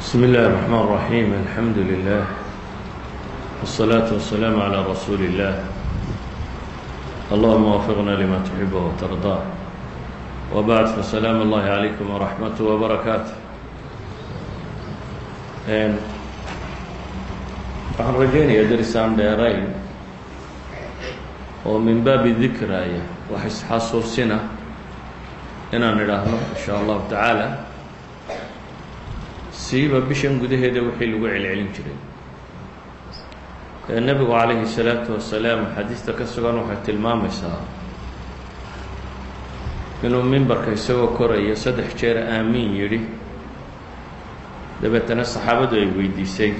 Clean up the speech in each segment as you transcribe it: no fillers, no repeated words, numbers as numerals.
بسم الله الرحمن الرحيم. الحمد لله والصلاة والسلام على رسول الله. اللهم وفقنا لما تحبه وترضاه. وبعد فسلام الله عليكم ورحمته وبركاته. waxaan rajaynayaa darisaan dheerayn oo min baabi dikraaya wax isxasuusina inaan idhaahno in sha allahu tacaala siiba bishan gudaheeda wixii lagu celcelin jiray. nebigu calayhi الsalaatu wasalaam xadiista ka sugan waxay tilmaamaysaa inuu mimbarka isagoo koraya 3 jeer aamiin yidhi, dabeetana saxaabadu ay weydiisay.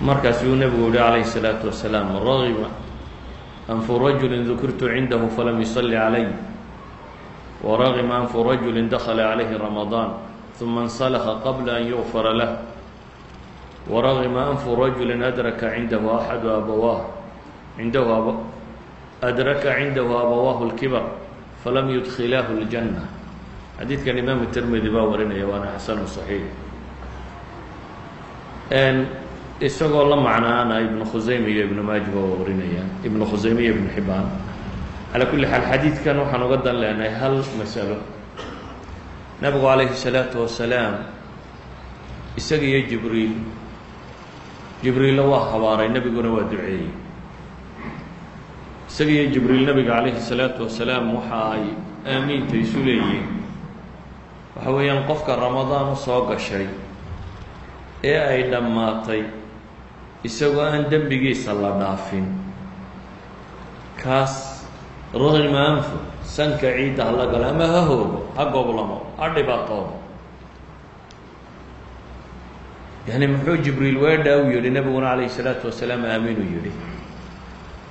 markaas uu nebigu yihi calayhi الsalaatu wasalaam: ragiba anfu rajuli dukirtu cindahu falam yusalli calay, waragima anfu rajuli dakla calayhi ramadaan ثuma اnsalha qabla an yugfara lah, waragima anfu rajuli adraka cindahu abawaahu اlkibar falam yudkilaahu اljanة. xadiidkan imaam tirmidi baa warinaya, waana xasanu صaxiix. isagoo la macnaana ibnu khusayme iyo ibnu maaja waa warinayaan, ibnu khusayme iyo ibnu xibaan. calaa kulli xaal xadiidkan waxaan uga dan leenahay hal masalo. nabigu calayhi الsalaatu wasalaam isaga iyo jibriilla waa habaaray, nebiguna waa duceeyey. isaga iyo jibriil nabiga calayhi الsalaatu wasalaam waxa ay aamiinta isu leeyihiin waxa weeyaan qofka ramadaan u soo gashay ee ay dhammaatay isagoo aan dembigiisa la dhaafin, kaas ragima anfu sanka ciidda ha la galo ama ha hoogo, ha goblamo, ha dhibaatoodo. yani muxuu jibriil weedhaa u yidhi, nebiguna calayhi الsalaatu wasalaam aaminuu yidhi.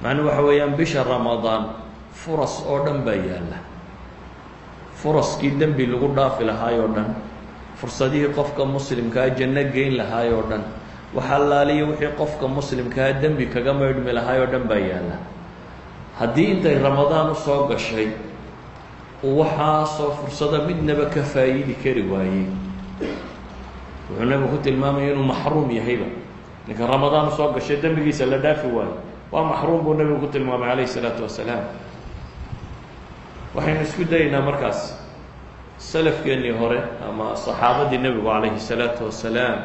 macnuu waxa weeyaan bisha ramadaan furas oo dhan baa yaalla. furaskii dembi lagu dhaafi lahaay oo dhan, fursadihii qofka muslimkaa janno geyn lahaay oo dhan, waxa allaaliya wixii qofka muslimkaa dembi kaga maydhmi lahaay oo dhan baa yaalla. haddii intay ramadaan u soo gashay uu waxaasoo fursada midnaba ka faa'iidi kari waayey, wuxuu nebigu ku tilmaamaya inuu maxruum yahayba. ninka ramadaan u soo gashay dembigiisa la dhaafi waayo waa maxruum buu nebigu ku tilmaamay calayhi الsalaatu wasalaam. waxaynu isku dayaynaa markaas salafkeennii hore ama saxaabadii nebigu calayhi الsalaatu wasalaam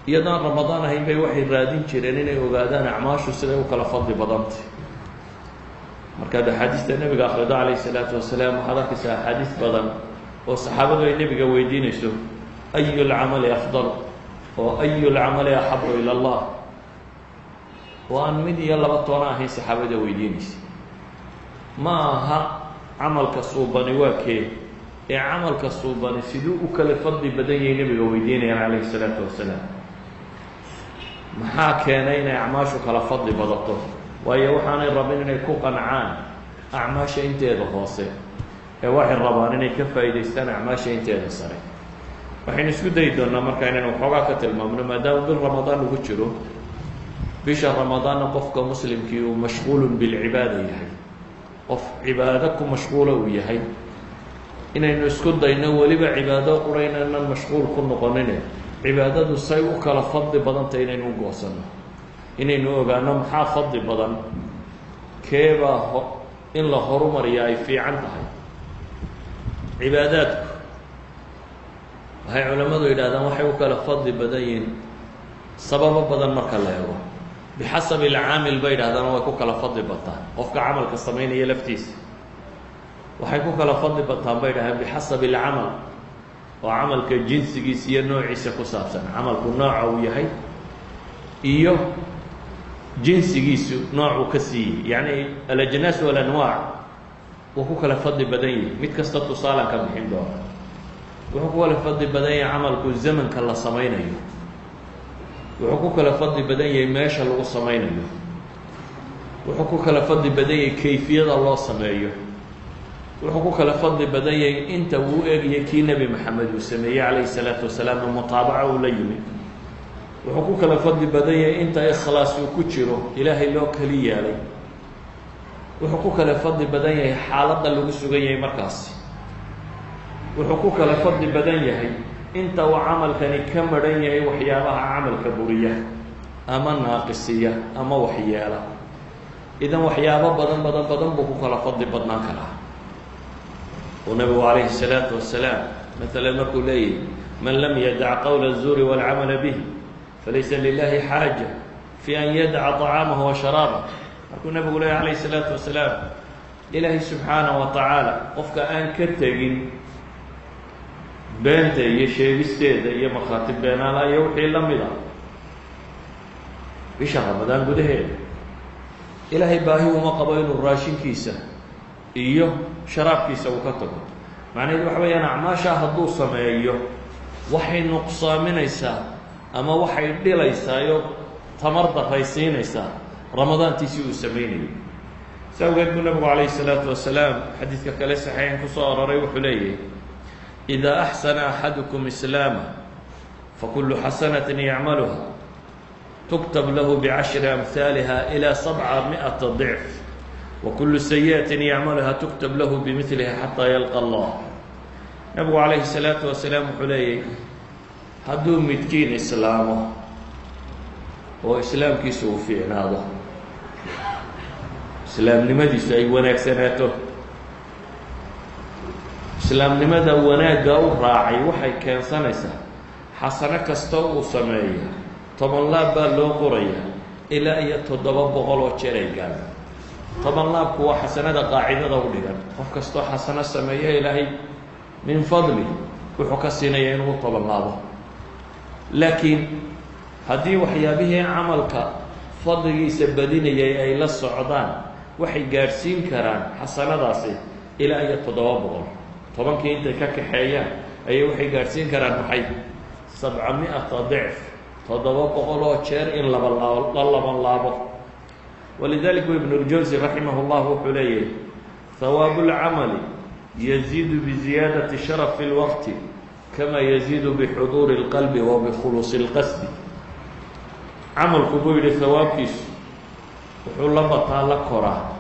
iyadaan ramadaan ahayn bay waxay raadin jireen inay ogaadaan acmaashu siday u kala fadli badantay. markaad axaadiista nebiga akhrido calayhi الsalaatu wasalaam waxaad arkaysaa axaadiis badan oo saxaabadu ay nebiga weydiinayso ayu اlcamali afdal oo ayu اlcamali axabu ilى اllah, oo aan mid iyo laba toona ahayn saxaabada weydiinaysa. ma aha camalka suubani waa kee, ee camalka suubani siduu u kala fadli badan yahay nebiga weydiinayaan calayhi الsalaatu wasalaam. maxaa keenay inay acmaashu kala fadli badato? waayo waxaanay rabin inay ku qancaan acmaasha inteeda hoose, ee waxay rabaan inay ka faa'iidaystaan acmaasha inteeda sare. waxaynu isku dayi doonnaa marka inaynu waxoogaa ka tilmaamno, maadaama bil ramadaan ugu jiro. bisha ramadaanna qofka muslimkii uu mashquulun bilcibaada yahay, qof cibaado ku mashquula uu yahay, inaynu isku dayno weliba cibaado qura inaynan mashquul ku noqonine cibaadadu say u kala fadli badantay inaynu u goosanno, inaynu ogaano maxaa fadli badan, keebaa in la horumariya ay fiican tahay. cibaadaadku waxay culammadu yidhahdaan waxay u kala fadli badan yihiin sababo badan marka la eego. bixasabi alcaamil bay yidhahdaan way ku kala fadli bataan. qofka camalka samaynaya laftiisa waxay ku kala fadli bataan bay yidhahdaan bixasabi alcamal, oo camalka jinsigiisa iyo noociisa ku saabsan. camalku nooca uu yahay iyo jinsigiisu noocuu ka siiyey, yacni alajnaas walanwaac wuu ku kala fadli badan yahay. mid kasta tusaalan ka bixin doona. wuxuu ku kala fadli badan yahay camalku zamanka la samaynayo, wuxuu ku kala fadli badan yahay meesha lagu samaynayo, wuxuu ku kala fadli badan yahay kayfiyada loo sameeyo, wuxuu ku kala fadli badan yahay inta uu eegaya kii nebi maxamed uu sameeyey calayhi الsalaatu wasalaam oo mutaabaca uu la yimid. wuxuu ku kala fadli badan yahay inta ikhlaas uu ku jiro, ilaahay loo kali yeelay. wuxuu ku kala fadli badan yahay xaaladda lagu sugan yahay markaasi. wuxuu ku kala fadli badan yahay inta uu camalkani ka maran yahay waxyaabaha camalka buriya ama naaqisiya ama waxyeela. idan waxyaabo badan buu ku kala fadli badnaan karaa. oo nabigu calayhi الsalaatu wasalaam maalan markuu leeyahy man lam yadac qowla الzuuri wاlcamala bih falaysa lilahi xaaja fi an yadaca طacaamahu wa sharaabah. markuu nabigu leeyahy calayhi الsalaatu wasalaam ilaahay subxaanaه wa tacaala qofka aan ka tegin beenta iyo sheegisteeda iyo markhaati beenaala iyo wixii la mid a bisha ramadaan gudaheeda, ilaahay baahi uma qabo inuu raashinkiisa iyo sharaabkiisa uu ka tago. macnaheedu waxa weeyaan acmaashaa hadduu sameeyo waxay nuqsaaminaysaa ama waxay dhilaysaayo tamar daraysiinaysaa ramadaantiisii uu samaynayo. si awgeed buu nabigu calayhi الsalaatu wasalaam xadiidka kale saxiixan ku soo aroray wuxuu leeyahy إida أxsana axadukum islaama fakulu xasanaةi yacmaluha tuktab lahu bcashri amhaaliha ilى 700 ضicf wakulu sayiئaةi yacmaluha tuktab lahu bimiliha xataa yalqa allah. nabigu calayhi الsalaatu wasalaam wuxuu leeyahy hadduu midkiin islaamo oo islaamkiisu uu fiicnaado, islaamnimadiisu ay wanaagsanaato, islaamnimada wanaagga u raacay waxay keensanaysaa xasano kasta uu sameeya 10 laab baa loo qorayaa ilaa iyo 700 oo jeer ay gaadho. 10 laabku waa xasanada qaacidada u dhigan. qof kastoo xasano sameeya ilaahay min fadli wuxuu ka siinaya inuu 10 laabo. laakiin haddii waxyaabihii camalka fadligiisa badinayay ay la socdaan waxay gaadhsiin karaan xasanadaasi ilaa iyo 700. 10kii intay ka kaxeeyaan ayay waxay gaadhsiin karaan maxay 700 ضicf 700 oo jeer in la laban laabo. walidalik ibn اljawsi raximah اllah wuxuu leeyahy hawaabu اlcamali yaziidu biziyaadati sharaf fi اlwaqti kama yaziidu bixuduuri اlqalbi wa bikhuluusi اlqasdi. camalku buu yihi hawaabkiisu wuxuu la bataa la koraa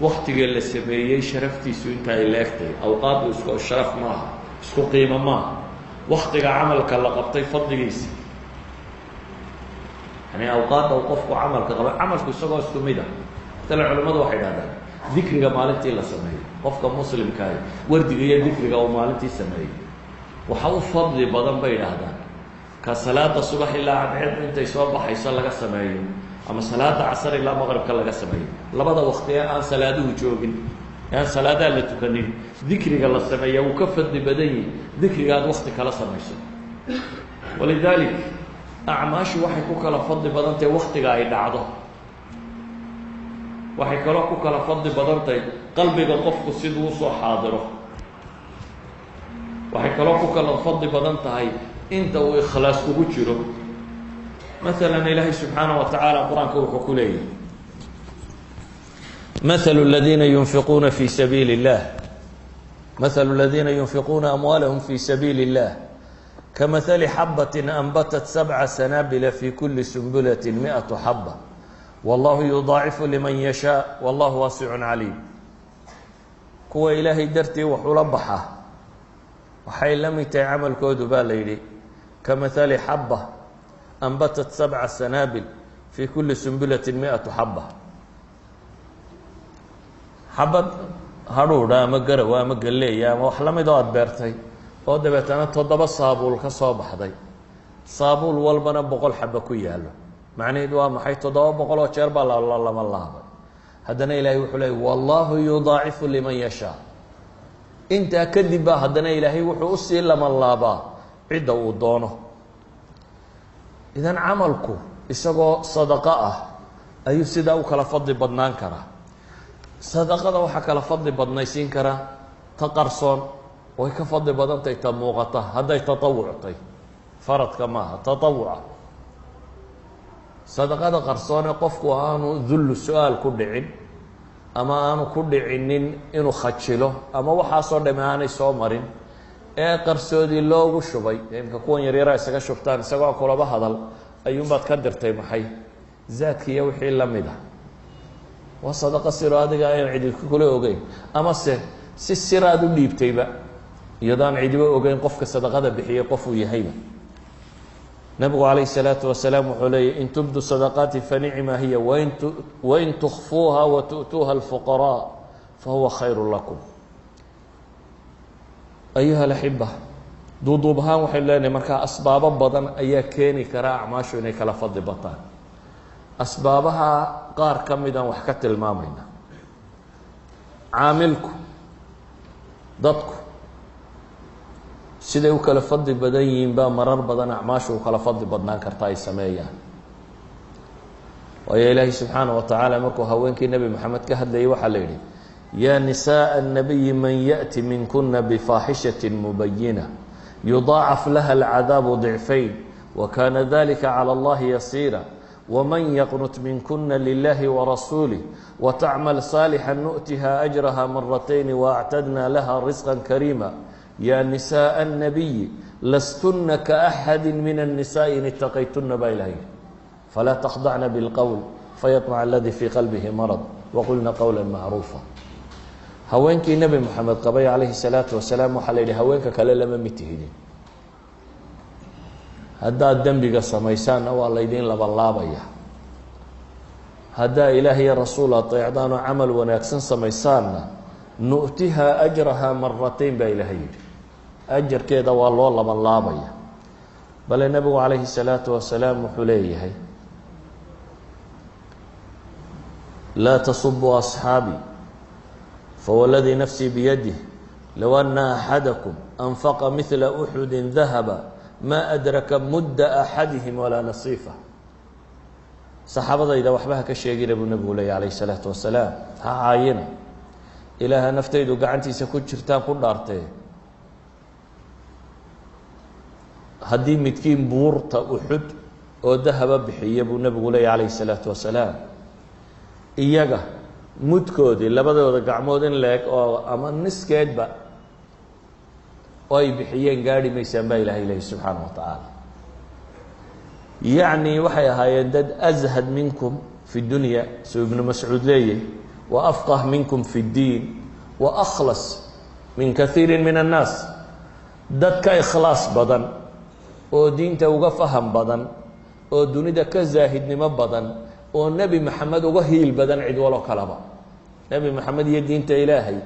waktiga la sameeyey sharaftiisu inta ay leegtay. awqaaddu isku sharaf maaha, isku qiimo maaha. waktiga camalka la qabtay fadligiisa, yani awqaadda uu qofku camalka qabay camalku isagoo isku mid ah. matala culimmadu waxay dhahdaan dikriga maalintii la sameeyo, qofka muslimkaahi wardiga iyo dikriga uu maalintii sameeyey waxa u fadli badan bay idhaahdaan ka salaada subax ilaa cadceed intay soo baxayso laga sameeyo ama salaada casar ilaa maqribka laga sameeyo. labada waqti ee aan salaaduhu joogin, ee aan salaadaha la tukanin, dikriga la sameeya wuu ka fadli badan yihi dikriga aad wakti kala samayso. walidalik acmaashu waxay ku kala fadli badan tahay waktiga ay dhacdo. waxay kaloo ku kala fadli badan tahay qalbiga qofku siduu usoo xaadiro. waxay kaloo ku kala fadli badan tahay inta uu ikhlaas kugu jiro. مثلا إلهي سبحانه وتعالى قرآن كوحكولي مثل الذين ينفقون في سبيل الله مثل الذين ينفقون أموالهم في سبيل الله كمثل حبة أنبتت 7 سنابل في كل سنبلة 100 حبة والله يضاعف لمن يشاء والله واسع عليم. كوا إلهي درتي وحلبحة وحي لم يتعمل كود بالليلي كمثل حبة أنبتت 7 سنابل في كل سنبلة 100 حبة. xabad hadhuudha ama garawa ama galleeya ama wax la mid oo aad beertay oo dabeetana 7 saabuul ka soo baxday. saabuul walbana 100 xabba ku yaalo. macnaheedu waa maxay? 700 oo jeer baa lama laabay. haddana ilaahay wuxuu leeyahay wallahu yudaacifu liman yashaa. intaa kadib baa haddana ilaahay wuxuu usii lama laabaa cidda uu doono. idan camalku isagoo sadaqo ah ayuu sidaa u kala fadli badnaan karaa. sadaqada waxaa kala fadli badnaysiin karaa ta qarsoon way ka fadli badantahay ta muuqata hadday tatawuctay. faradka maaha, tatawuca. sadaqada qarsoone qofku aanu dullu su-aal ku dhicin ama aanu ku dhicinin inuu khajilo ama waxaasoo dhame aanay soo marin ee qarsoodii loogu shubay. imka kuwan yaryara isaga shubtaan isagoo kulaba hadal ayuunbaad ka dirtay maxay zaadki iyo wixii la mid ah. waa sadaqo siro adiga ayaan cidi kula ogeyn ama se si siraad u dhiibtayba iyadaan cidiba ogeyn qofka sadaqada bixiyay qof uu yahayba. nabigu calayhi salaatu wasalaam wuxuu leeyahy in tubdu sadaqaati fanicma hiya wain tukfuuha wa tu'tuuha alfuqaraa fahuwa khayru lakum. ayuha alaxiba, duuduub ahaan waxaynu leenahay markaa asbaabo badan ayaa keeni kara acmaashu inay kala fadli bataan. asbaabaha qaar ka midaan wax ka tilmaamayna. caamilku, dadku siday u kala fadli badan yihiin baa marar badan acmaashu u kala fadli badnaan karta ay sameeyaan. waayo ilaahi subxaanaه wa tacaala markuu haweenkii nebi moxamed ka hadlayay waxaa la yidhi yaa nisaaءa الnabiyi man yaأti minkuna bifaaxishaة mubayina yudaacaf laha اlcadaabu ضicfayn wakana dalika calى اllahi yasiira wman yaqnut minkuna lilahi warasuulih watacmal صaalixا nu'tiha ajraha maratayn waactadna laha risqa kariima ya nisaaءa الnabiyi lastuna kaaxadi min الnisaءi in itaqaytuna baa ilahay falaa takhdacna bاlqowl fayaطmac aladi fii qalbihi marad waqulna qowla macruufa. haweenkii nebi moxamed qabay calayhi الsalaatu wasalaam waxaa la yidhi haweenka kale lama mid tihidin. haddaad dembiga samaysaanna waa laydiin labanlaabaya. haddaa ilaah iyo rasuul ateecdaan oo camal wanaagsan samaysaanna nu'tihaa ajrahaa maratayn baa ilaahay yidhi, ajarkeeda waa loo labanlaabaya. bale nebigu calayhi الsalaatu wasalaam wuxuu leeyahay laa tasubuu asxaabii fawladii nafsii biyadih low ana axadakum anfaqa midla uxudi dahaba ma adraka mudda axadihim walaa nasiifa. saxaabadayda waxba ha ka sheegina buu nebigu leeyay calayh الsalaatu wasalaam, ha caayina, ilaaha naftaydu gacantiisa ku jirtaan ku dhaartee haddii midkiin buurta uxud oo dahaba bixiya buu nebigu leeyay calayh الsalaatu wasalaam, iyaga mudkoodii labadooda gacmood in la-eg oo ama niskeedba oo ay bixiyeen gaadhi maysaan baa ilaahay leeyahy subxaanaه wa tacaala. yacni waxay ahaayeen dad ashad minkum fi dunya suu ibnu mascuud leeyahy wa afqah minkum fi اddiin wa akhlas min kaiiri min annaas. dad ka ikhlaas badan oo diinta uga faham badan oo dunida ka zaahidnimo badan oo nebi maxamed uga hiil badan cid walo kalaba. nebi maxamed iyo diinta ilaahay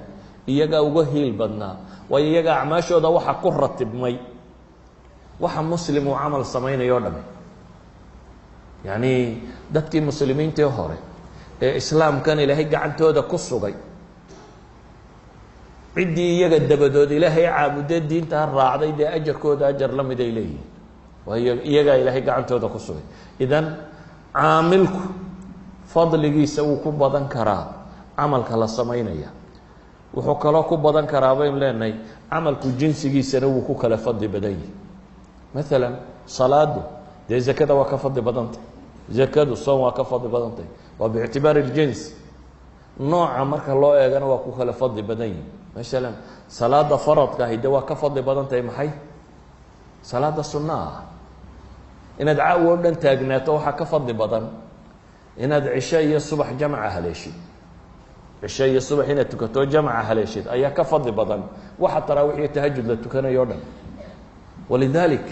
iyagaa uga hiil badnaa, waayo iyaga acmaashooda waxa ku ratibmay waxa muslim uu camal samaynayo o dhame. yacni dadkii muslimiintii hore ee islaamkan ilaahay gacantooda ku sugay, ciddii iyaga dabadood ilaahay caabudee diintaa raacday dee ajarkooda ajar la mid ay leeyihiin, waayo iyagaa ilaahay gacantooda ku sugay. idan caamilku fadligiisa wuu ku badan karaa camalka la samaynaya. wuxuu kaloo ku badan karaa baynu leenahay camalku jinsigiisana wuu ku kala fadli badan yihi. maalan salaadu dee zakada waa ka fadli badantay, zakadu soom waa ka fadli badantay, waa biictibaari اljins. nooca marka loo eegana waa ku kala fadli badan yihi. masalan salaada faradka ahi de waa ka fadli badan tahay maxay? salaada sunnaha ah. inaad caawi o dhan taagnaato waxaa ka fadli badan inaad cisho iyo subax jamca haleeshid. cisho iyo subax inaad tukato jamca haleeshid ayaa ka fadli badan waxa taraawiix iyo tahajud la tukanayo o dhan. walidalik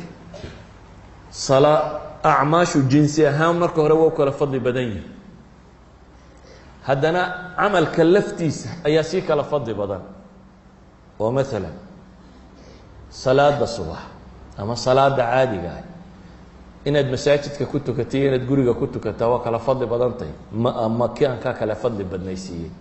acmaashu jinsi ahaan marka hore waa u kala fadli badan yihi. haddana camalka laftiisa ayaa sii kala fadli badan. oo maalan salaada subax ama salaada caadiga ah inaad masaajidka ku tukatay iyo inaad guriga ku tukataa waa kala fadli badan tahay. makiankaa kala fadli badnaysiiyey.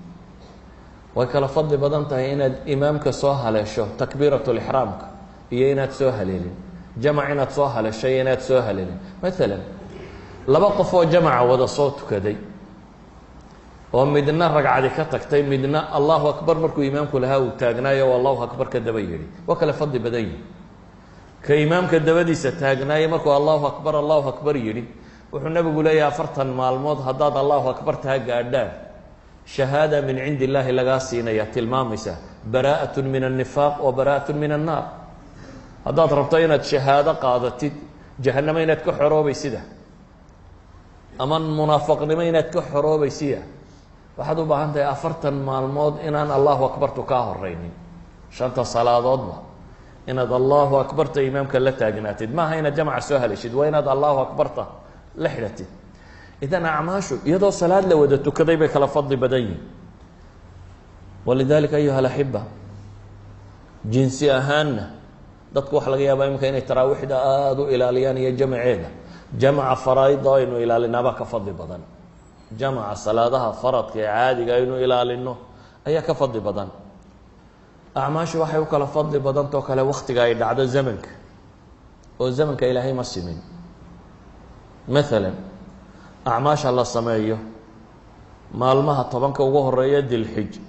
way kala fadli badan tahay inaad imaamka soo haleesho takbiirat lixraamka iyo inaad soo haleelin, jamac inaad soo haleesho iyo inaad soo haleelin. maalan laba qof oo jamaca wada soo tukaday oo midna ragcadi ka tagtay, midna allahu akbar markuu imaamku lahaa uu taagnaayo oo allahu akbar ka daba yidhi, waa kala fadli badan yihi. ka imaamka dabadiisa taagnaaye markuu allahu akbar yidhi wuxuu nabigu leeyahay 40 maalmood haddaad allahu akbar taa gaadhaan shahaada min cindi illaahi lagaa siinaya tilmaamaysa baraa'at min الnifaaq wa baraa'at min الnaar. haddaad rabto inaad shahaado qaadatid jahanamo inaad ka xoroobaysida ama munaafaqnimo inaad ka xoroobaysida waxaad u baahan tahay 40 maalmood inaan allahu akbartu kaa horeynin. 5 salaadoodba inaad allahu akbarta imaamka la taagnaatid maaha inaad jamaca soo haleshid waa inaad allahu akbarta la xidhatid idan acmaashu iyadoo salaad la wada tukaday bay kala fadli badan yihin walidalika ayuha alaxiba jinsi ahaanna dadku waxa laga yaabaa imika inay taraawiixda aada u ilaaliyaan iyo jamaceeda jamaca faraa'ida aynu ilaalinaabaa ka fadli badan jamaca salaadaha faradka ee caadiga aynu ilaalino ayaa ka fadli badan acmaashu waxay u kala fadli badantao kale waktiga ay dhacdo zamanka oo zamanka ilaahay ma simin maalan acmaasha la sameeyo maalmaha 10 ugu horeeya dilxij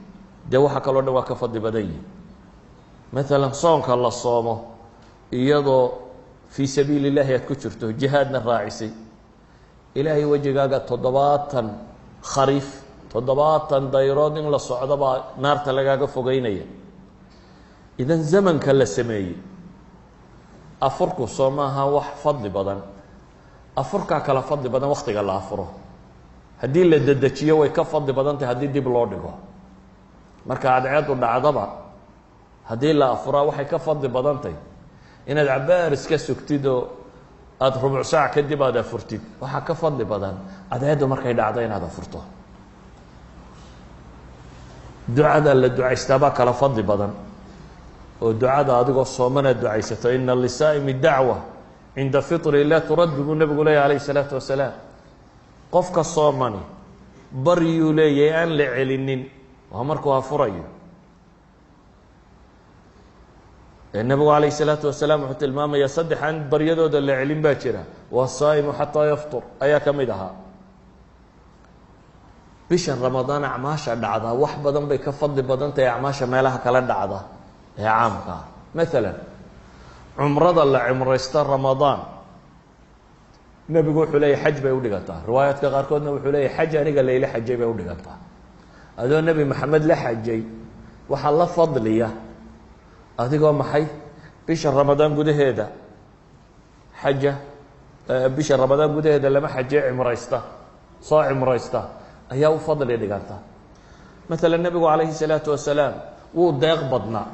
dee waxa kaloo dhan waa ka fadli badan yihin maalan soonka la soomo iyadoo fii sabiili illaahi aad ku jirto jihaadna raacisay ilaahay wejigaaga 70 khariif 70 dayrood in la socdo baa naarta lagaaga fogeynaya idan zamanka la sameeyey afurku soo maaha wax fadli badan afurkaa kala fadli badan waktiga la afuro haddii la dedejiyo way ka fadli badan tahay haddii dib loo dhigo marka cadceedu dhacdaba haddii la afuraa waxay ka fadli badan tahay inaad cabaar iska sugtid oo aada rubuc saac kadib aad afurtid waxaa ka fadli badan cadceedu markay dhacdo inaad afurto ducada la ducaystaabaa kala fadli badan oo ducada adigoo soomanaad ducaysato ina lisaa'imi dacwa cinda fitri laa turaddu buu nebigu leeyahy alayh isalaatu wasalaam qofka soomani baryuu leeyahay aan la celinin waa markuu afurayo nebigu calayh isalaatu wasalaam wuxuu tilmaamayaa 3 aan baryadooda la celin baa jira wasaa'imu xataa yaftur ayaa ka mid ahaa bishan ramadaan acmaasha dhacda wax badan bay ka fadli badan tahay acmaasha meelaha kala dhacda ee caamka ah maalan cumrada la cumraysta ramadaan nebigu wuxuu leeyahy xaj bay udhigantaa riwaayaadka qaarkoodna wuxuu leeyahy xaj aniga layla xajay bay udhigantaa adoo nebi maxamed la xajay waxaa la fadliya adigoo maxay bisha ramadaan gudaheeda xaja bisha ramadaan gudaheeda lama xajee cimraysta soo cimraysta ayaa u fadli dhiganta maalan nebigu calayhi salaatu wasalaam wuu deeq badnaa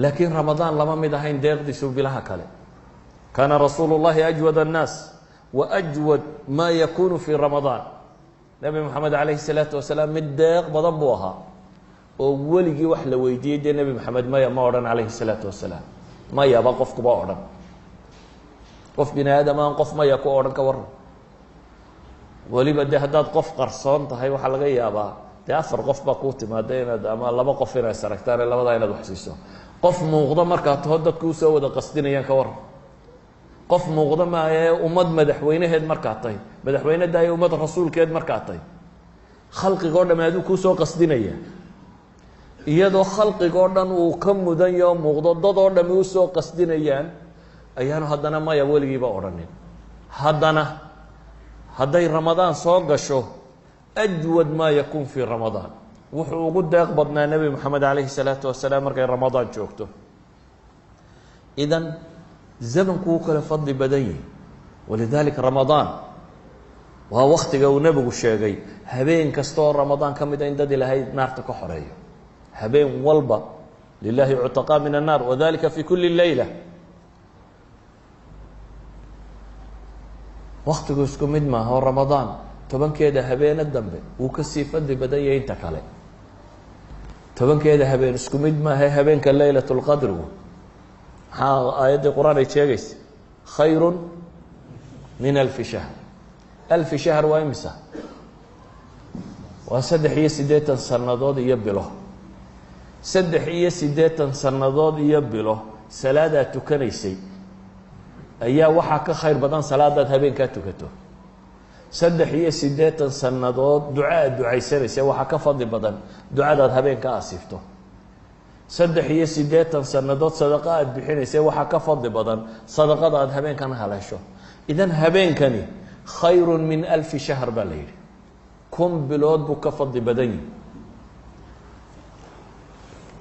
laakiin ramadaan lama mid ahayn deeqdiisu bilaha kale kaana rasuulu llahi ajwad annaas wa ajwad maa yakunu fii ramadaan nebi moxamed calayhi salaatu wasalaam mid deeq badan buu ahaa oo weligii wax la weydiiyey dee nebi maxamed maya ma odhan calayhi salaatu wasalaam mayaba qofkuba odhan qof bini aadam aan qof maya ku odhan ka waran weliba dee haddaad qof qarsoon tahay waxaa laga yaabaa dee 4 qof baa kuu timaada inaad ama 2 qof inay saragtaan ee labadaa inaad wax siiso qof muuqda markaa taho dadku usoo wada qasdinayaan ka waran qof muuqda maayae ummad madaxweyneheed markaa tahay madaxweyneda iyo ummad rasuulkeed markaa tahay khalqigoo dhamme aduu kuusoo qasdinaya iyadoo khalqigoo dhan uu ka mudan yaho muuqdo dadoo dhami usoo qasdinayaan ayaanu haddana maya weligiiba odhanin haddana hadday ramadaan soo gasho ajwad maa yakun fii ramadaan wuxuu ugu deeq badnaa nebi moxamed calayhi salaatu wasalaam markay ramadaan joogto idan zamanku wuu kala fadli badan yihi walidalika ramadaan waa waktiga uu nebigu sheegay habeen kasta oo ramadaan ka mid a in dad ilaahay naarta ka xoreeyo habeen walba lilahi cutaqaa min annaar wadalika fi kuli leyla waktigu isku mid maaha oo ramadaan 10keeda habeene dambe wuu kasii fadli badan yahay inta kale 10keeda habeen isku mid maaha habeenka leylat lqadrigu maxaa aayaddii qur-aan ay sheegaysa khayru min 1000 shahr 1000 shahr waa imisa waa 3 sannadood iyo bilo 3 sannadood iyo bilo salaadaad tukanaysay ayaa waxaa ka khayr badan salaadaad habeenkaa tukato 3 sannadood duca aad ducaysanaysa waxaa ka fadli badan ducadaad habeenka asiifto 3 sannadood sadaqa aad bixinaysa waxaa ka fadli badan sadaqada aad habeenkana haleesho idan habeenkani khayru min 1000 shahr baa la yidhi 1000 bilood buu ka fadli badan yihi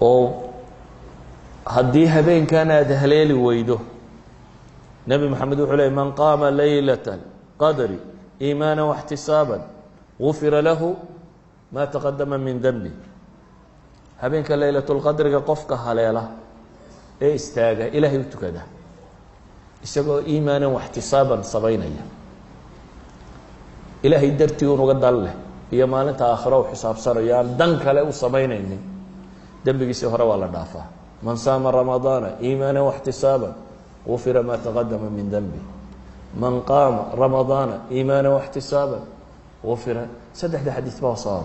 oo haddii habeenkan aad haleeli weydo nebi maxamed wuxuu leey man qaama laylata qadri iimaana واxtisaaba gufira lahu ma taqadama min denbi habeenka laylat lqadriga qofka haleela استاغا إلهي وتكذا isagoo iimaanan waxtisaaban sabaynaya ilaahay dartii uga dal leh iyo maalinta aakhiro u xisaabsanayo aan dan kale u samaynaynin dambigiisa hore waa la dhaafaa man saama ramadaana iimaanan waxtisaaban غفر ما تقدم من ذنبه من قام رمضان إيمانا واحتسابا غفر سدح ده حديث بقى صار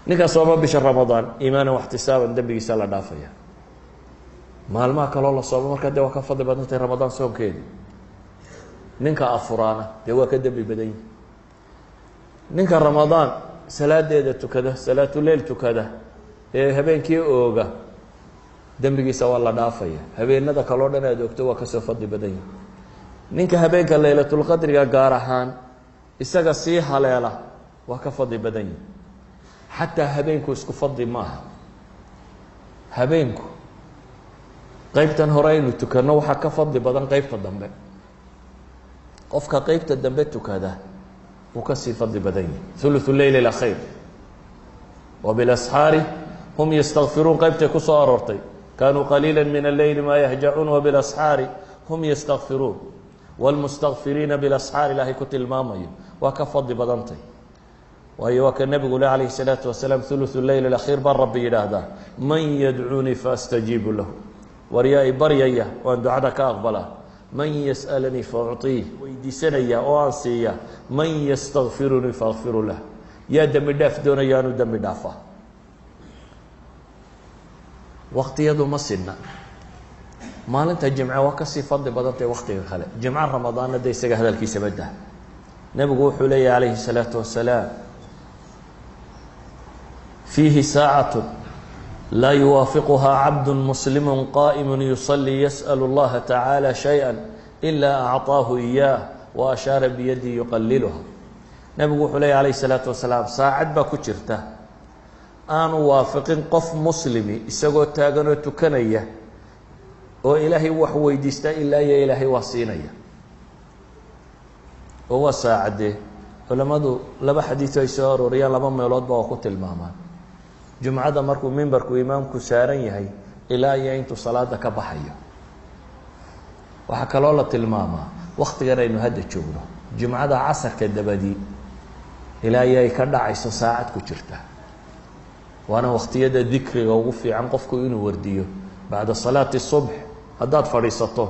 نكا صوم بشهر رمضان إيمانا واحتسابا ذنبه سال دافيا maal ma kala la soomo marka de waa ka fadli badantay Ramadaan soomkeedii ninka afuraana de waa ka dambi badan ninka Ramadaan salaadeeda tukada salaatul leyl tukada ee habeenkii ooga dambigiisa waa la dhaafaya habeenada kale oo dhan aad ogto waa ka soo fadli badan ninka habeenka laylatul qadriga gaar ahaan isaga sii haleela waa ka fadli badan xataa habeenku isku fadli maaha habeenku qaybtan hore inuu tukano waxa ka fadli badan qaybta dambe qofka qaybta dambe tukada uu ka sii fadli badan thuluthul layl al akhir wa bil ashari hum yastaghfirun qaybta ku soo arortay kanu qalilan min al-layl ma yahja'un wa bil ashari hum yastaghfirun wal mustaghfirina bil ashari lahi kutil maamayo wa ka fadli badantay waayo waa ka nabigu alayhi salatu wassalam thuluthul layl al akhir bar rabbi yiraahda man yad'uni fastajibu lahu ورياي بريايا وان دعاء كاقبله من يسألني فأعطيه ويدسنيا وانسيا من يستغفرني فاغفر له يا دم داف دون يا دم دافا وقت يدو مسنا ما لنت جمعه وكسي فضل بدنت وقت خلق جمعه رمضان دي سغ هذا الكيس بده نبي حلي عليه الصلاه والسلام فيه ساعه لا يوافقها عبد مسلم قائم يصلي يسأل الله تعالى شيئا إلا أعطاه إياه وأشار بيده يقللها نبي حلي عليه الصلاة والسلام ساعد باكوشرته أنا وافق قف مسلمي إسقو تاغنو تكنية وإلهي وحوي ديستا إلا يا إلهي وصينية هو ساعده ولما دو لبا حديثة يسار وريان لما ميلود باوكوت المامان jumcada markuu minbarku imaamku saaran yahay ilaa iyo intuu salaada ka baxayo waxa kale oo la tilmaamaa waqtigan aynu hadda joogno jumcada casarka dabadii ilaa ay ka dhacayso saacad ku jirta waana waqtiyada dhikriga ugu fiican qofku inuu wardiyo baada salaati subh hadaad fadhiisato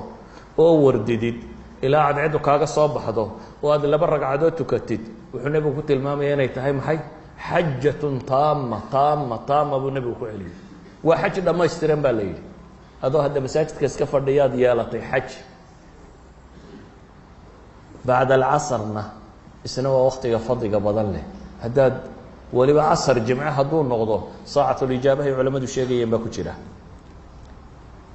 oo wardidid ilaa aad ciidu kaaga soo baxdo oo aad laba ragcadood tukatid wuxuu nabigu ku tilmaamay inay tahay maxay حجة تامة تامة تامة أبو النبي وكعلي وحج لما يستلم بالليل هذا هذا مساجد كسكفر رياض يا لطي حج بعد العصرنا السنة وقت يفضي قبضا له هداد ولي عصر جمعة هدون نغضه ساعة الإجابة هي علماء الشيخية ما كتيرة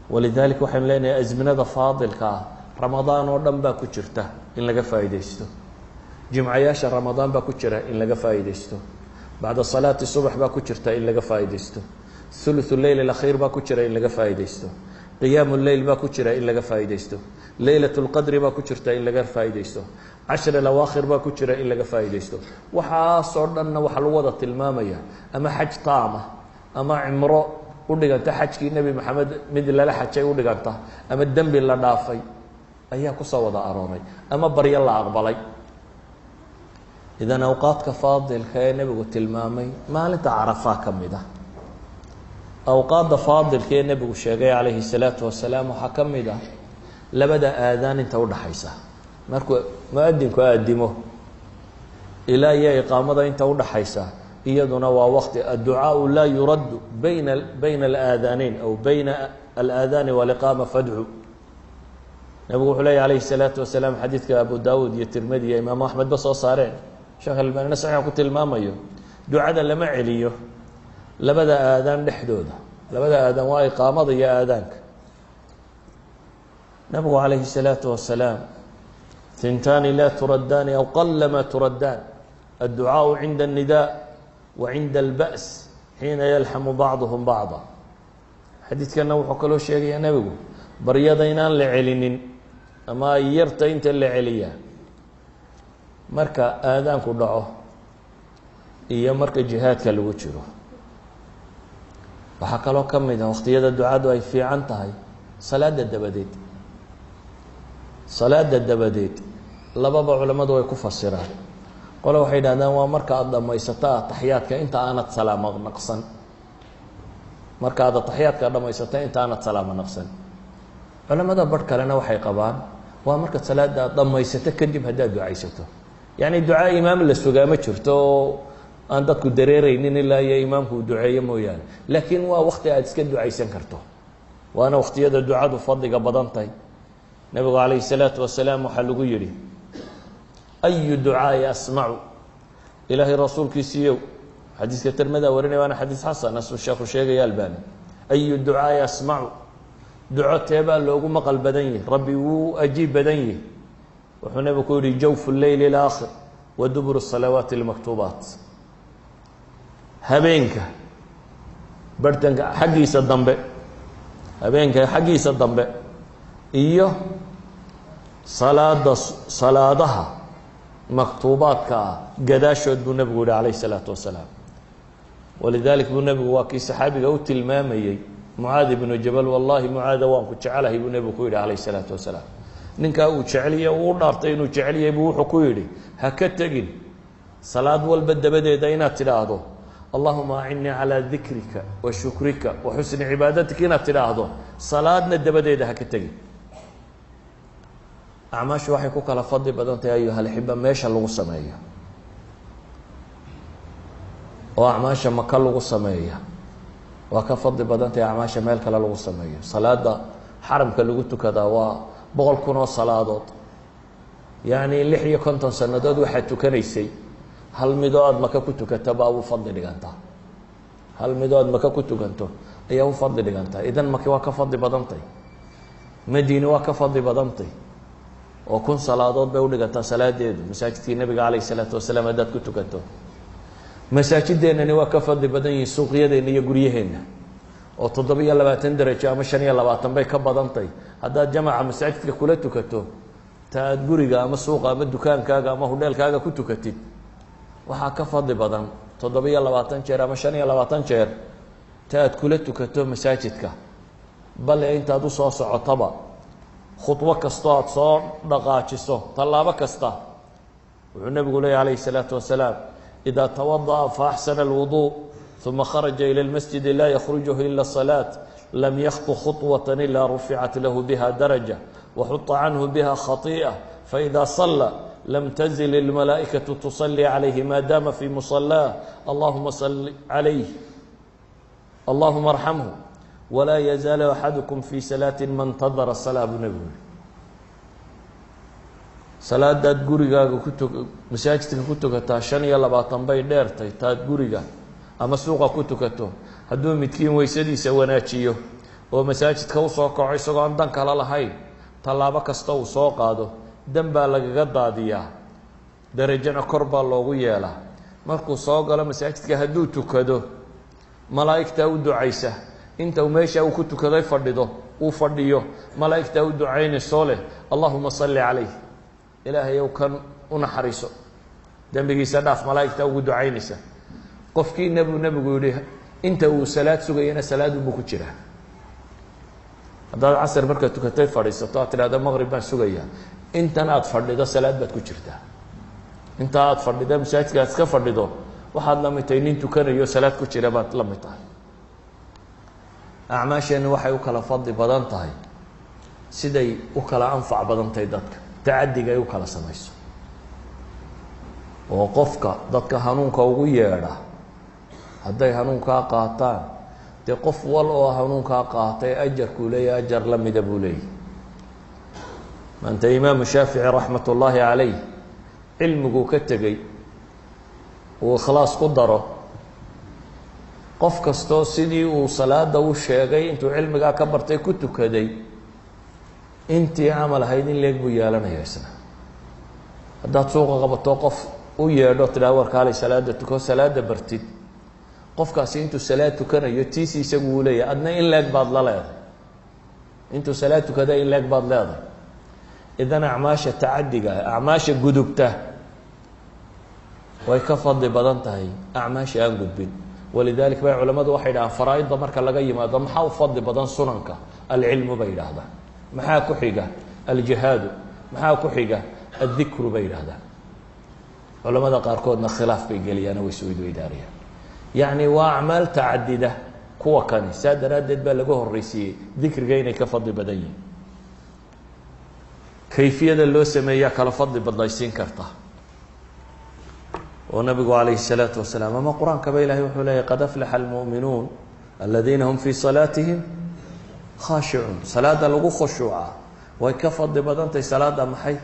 ولذلك وحن لنا أزمنة فاضل كا رمضان ودم با كتيرته إن لقى فايدة جمعة ياشر رمضان با كتيرة إن لقى فايدة بعد صلاة الصبح باكوشرتا إن لقى فايدستو ثلث الليل الأخير باكوشرا إن لقى فايدستو قيام الليل باكوشرا إن لقى فايدستو ليلة القدر باكوشرتا إن لقى فايدستو 10 الأواخر باكوشرا إن لقى فايدستو وحاصرنا وحلوضة المامية أما حج طامة أما عمره ودغانتا حجكي النبي محمد مد لا حجay u dhiganta ama dambi la dhaafay ayaa ku soo wada aroonay ama bariya la aqbalay إذا أوقات كفاضل كان نبي تلمامي ما لنت عرفها كمده أوقات فاضل كان نبي الشيخ عليه الصلاة والسلام وحكمده لبدأ آذان انت ورد حيسه مركو مؤذن كأدمه إلى يا إقامة انت ورد حيسه إيدنا ووقت الدعاء لا يرد بين الآذانين أو بين الآذان والإقامة فادعوا نبي عليه الصلاة والسلام حديث أبو داود يترمذي يا إمام أحمد بس صارين شغل بين الناس قلت الماميو دعاء لما عليه لبدا آذان لحدوده لبدا آذان وإقامة يا آذانك نبي عليه الصلاة والسلام ثنتان لا تردان أو قلما تردان الدعاء عند النداء وعند البأس حين يلحم بعضهم بعضا حديث كان نوح كله شيء يا نبي برياضينان لعلنين أما يرت أنت اللي عليا marka aadaanku dhaco iyo marka jihaadka lagu jiro waxa kale oo kamid ah waqtiyada ducadu ay fiican tahay salaada dabadeed. salaada dabadeed lababa culimadu way ku fasiraan. qole waxay yidhahdaan waa marka aad dhammaysato ataxiyaadka inta aanad salaamo naqsan. marka aad ataxiyaadka dhammaysato inta aanad salaamo naqsan. culimada badh kalena waxay qabaan waa marka salaada aad dhammaysato kadib haddaad ducaysato. yacni ducaa imaam la sugaa ma jirto oo aan dadku dareeraynin ilaa iyo imaamku uu duceeyo mooyaane. laakiin waa wakti aad iska ducaysan karto, waana waqtiyada ducadu fadliga badan tahay. nabigu calayhi salaatu wasalaam waxaa lagu yidhi ayu ducaai asmacu, ilaahay rasuulkiisiiyow, xadiiska tirmida warinaya waana xadiis xasan asuu sheekhu sheegaya albani, ayu ducaai asmacu, duco teebaa loogu maqal badan yihi, rabbi wuu ajiib badan yihi. wuxuu nabigu ku yihi jawfu leyli alaakhir wa duburu salawaati almaktuubaat, habeenka bartanka xaggiisa dambe, habeenka xaggiisa dambe iyo salaadaha maktuubaadka ah gadaashood buu nebigu yihi calayh isalaatu wasalaam. walidalik buu nebigu waa kii saxaabiga u tilmaamayey mucaad ibnu jabal, wallahi mucaada waan ku jecelahay buu nebigu ku yidhi calayh isalaatu wasalaam. ninkaa uu jeceliye uu u dhaartay inuu jecel yahay buu wuxuu ku yidhi ha ka tegin salaad walba dabadeeda inaad tidhaahdo allahuma acinnii calaa dikrika wa shukrika wa xusni cibaadatika, inaad tidhaahdo salaadna dabadeeda ha ka tegin. acmaashu waxay ku kala fadli badan tahay ayuhalaxiba meesha lagu sameeyo. oo acmaasha maka lagu sameeya waa ka fadli badan tahay acmaasha meel kale lagu sameeyo. salaada xaramka lagu tukadaa waa 100,000 oo salaadood, yacni 56 sannadood waxaad tukanaysay, hal midoo aad maka ku tukato baa u fadli dhigantaa. hal midoo aad maka ku tukanto ayaa u fadli dhigantaa. idan maki waa ka fadli badantay, madiine waa ka fadli badantay, oo 1000 salaadood bay udhigantaa salaadeedu masaajidkii nabiga calayh isalaatu wasalaam haddaad ku tukato. masaajideennani waa ka fadli badan yihiin suuqyadeenna iyo guryaheenna, oo 27 darajo ama 25 bay ka badantay haddaad jamaca masaajidka kula tukato ta aad guriga ama suuqa ama dukaankaaga ama hudheelkaaga ku tukatid. waxaa ka fadli badan 27 jeer ama 25 jeer ta aad kula tukato masaajidka. bale intaad u soo socotaba khudwo kastoo aad soo dhaqaajiso, tallaabo kasta, wuxuu nabigu leeyahy calayhi salaatu wasalaam idaa tawada'a fa axsana alwuduu ثuma kharaja ilى اlmasjidi laa yakrujuhu ila الصalaaة lam yakطu khuطwaة ilaa ruficat lahu biha daraja waxuطa canhu biha khaطiئة faإida صalى lam tazil اlmalaa'ikaةu tuصلي عalayhi ma dama fi muصalaah allahuma صل عalayh allahuma arxamhu walaa yazaalu axadukum fi salaati ma اntadara الصalaa buu nebigu yiri. salaadaad gurigaaga masaajidka ku tukataa 25 bay dheertay taad guriga ama suuqa ku tukato. hadduu midkiin weysadiisa wanaajiyo oo masaajidka usoo kaco isagoo aan dan kala lahayn, tallaabo kasta uu soo qaado dan baa lagaga daadiyaa, darajana kor baa loogu yeelaa. markuu soo galo masaajidka hadduu tukado, malaa'igtaa u ducaysa. inta uu meesha uu ku tukaday uu fadhiyo, malaa'igtaa u ducaynaysoo leh allahuma salli calayh, ilaahayow kan u naxariiso, dembigiisa dhaaf, malaa'igtaa ugu ducaynaysa. qofkiina buu nebigu yihi inta uu salaad sugayana salaadunbuu ku jiraa. haddaad casr markaad tukatay fadhiisato aad tidhahda maqrib baan sugayaa, intan aad fadhido salaad baad ku jirtaa. inta aad fadhido masaajidka aad iska fadhido waxaad la mid tahay nin tukanayo salaad ku jira baad la mid tahay. acmaasheenni waxay u kala fadli badan tahay siday u kala anfac badan tahay dadka, tacadiga ay u kala samayso. oo qofka dadka hanuunka ugu yeedha hadday hanuunkaa qaataan, dee qof wal oo hanuunkaa qaatay ajarkuu leeyahy ajar la mida buu leeyahy. maanta imaamu shaafici raxmat ullaahi calayh cilmiguu ka tegey uu ikhlaas ku daro, qof kastoo sidii uu salaada u sheegay intuu cilmigaa ka bartay ku tukaday, intii camal ahayd in leeg buu yeelanaya isna. haddaad suuqa qabato qof u yeedho tidhaha warkaalay salaada tuko, salaada bartid, qofkaasi intuu salaad tukanayo tiisi isagu uu leeyahay, adna in leeg baad la leedahay. intuu salaad tukada in leeg baad leedahay. idan acmaasha tacadiga acmaasha gudubta way ka fadli badan tahay acmaasha aan gudbin. walidalik bay culamadu waxay dhahaan faraa'idda marka laga yimaado maxaa u fadli badan sunanka alcilmu bay yidhaahdaan maxaa ku xiga aljihaadu maxaa ku xiga addikru bay yidhaahdaan culamada qaarkoodna khilaaf bay geliyaan way isweydweydaariyaan yacni waa acmaal tacadida kuwa kani saa daraaddeed baa laga horraysiiyey dikriga inay ka fadli badan yihin kayfiyada loo sameeyaa kala fadli badnaysiin karta oo nabigu calayhi الsalaatu wasalaam ama qur-aankaba ilahay wuxuu leeyahy qad aflaxa almu'minuun aladiina hum fii salaatihim khaashicuun salaada lagu khushuuca way ka fadli badantahay salaada maxay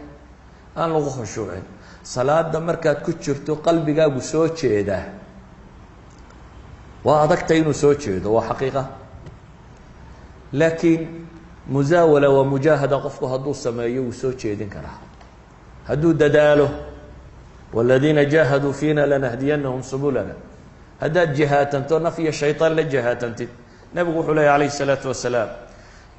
aan lagu khushuucin salaada markaad ku jirto qalbigaagu soo jeedaa waa adagta inuu soo jeedo waa xaqiiqa laakiin musaawala waa mujaahada qofku hadduu sameeyo wuu soo jeedin karaa hadduu dadaalo والذيina جاهadوu فيina لنهdiyanahم سبلنا haddaad جihaatanto naf iyo شhayطaan la جihaatantid nebigu wuxuu leeyay عليه الصلاaةu وaسلاaم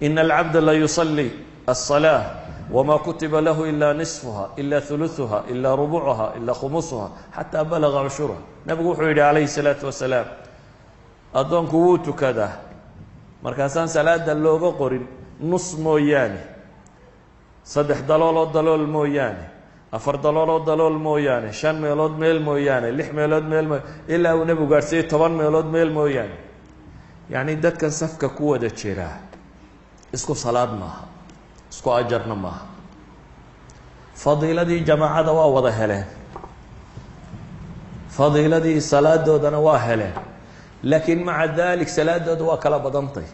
إن العبد layuصلي الصلاة وma kutiba lah إlا نصفha إlا ثلثha إlا ربعha إlا khمسha حatىa balغa cشhurha nebigu wuxuu yihi عalayه الصلاaةu وaسلاaم addoonku wuu tukadaa markaasaan salaada looga qorin nus mooyaane 3 dalooloo dalool mooyaane 4 dalooloo dalool mooyaane 5 meelood meel mooyaane 6 meelood meel ilaa uu nebigu gaadhsiiyey 10 meelood meel mooyaane yacni dadkan safka ku wada jiraa isku salaad maaha isku ajarna maaha fadiiladii jamaacada waa wada heleen fadiiladii salaadoodana waa heleen laakiin maca dalik salaadooda waa kala badantay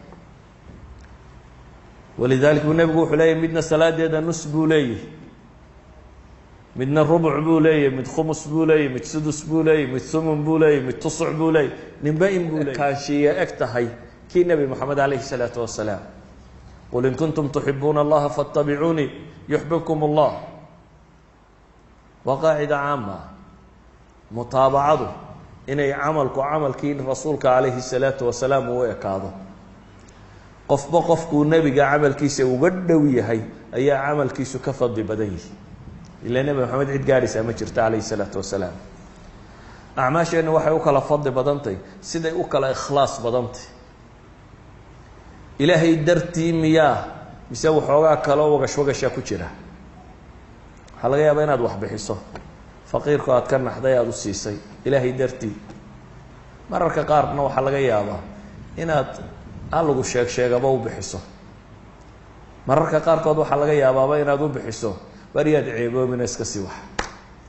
walidalik buu nebigu wuxuu leeyahy midna salaadeeda nus buu leeyahy midna rubuc buu leeyahy mid khumus buu leeyahy mid sudus buu leeyahy mid thumun buu leeyahy mid tusuc buu leeyahy ninba in buu leeyahy kaashiya eg tahay kii nebi moxamed calayhi الsalaatu wasalaam qul in kuntum tuxibuuna allaha faاtabicuunii yuxbibkum اllah waa qaacida caama mutaabacadu inay camalku camalkii rasuulka calayhi الsalaatu wasalaam uu ekaado qofba qofkuu nebiga camalkiisa uga dhow yahay ayaa camalkiisu ka fadli badan yihi ilaa nebi moxamed cid gaadhaysaa ma jirto calayhi الsalaatu wasalaam acmaasheenna waxay u kala fadli badantay siday u kala ikhlaas badantay ilaahay dartii miyaa mise waxoogaa kaloo wagash wagashaa ku jira waxaa laga yaabaa inaad wax bixiso faqiirku aad ka naxday aada u siisay ilaahay dartii mararka qaarna waxaa laga yaabaa inaad aan lagu sheeg sheegaba u bixiso mararka qaarkood waxaa laga yaabaaba inaad u bixiso waryaad ceeboobina iska sii wax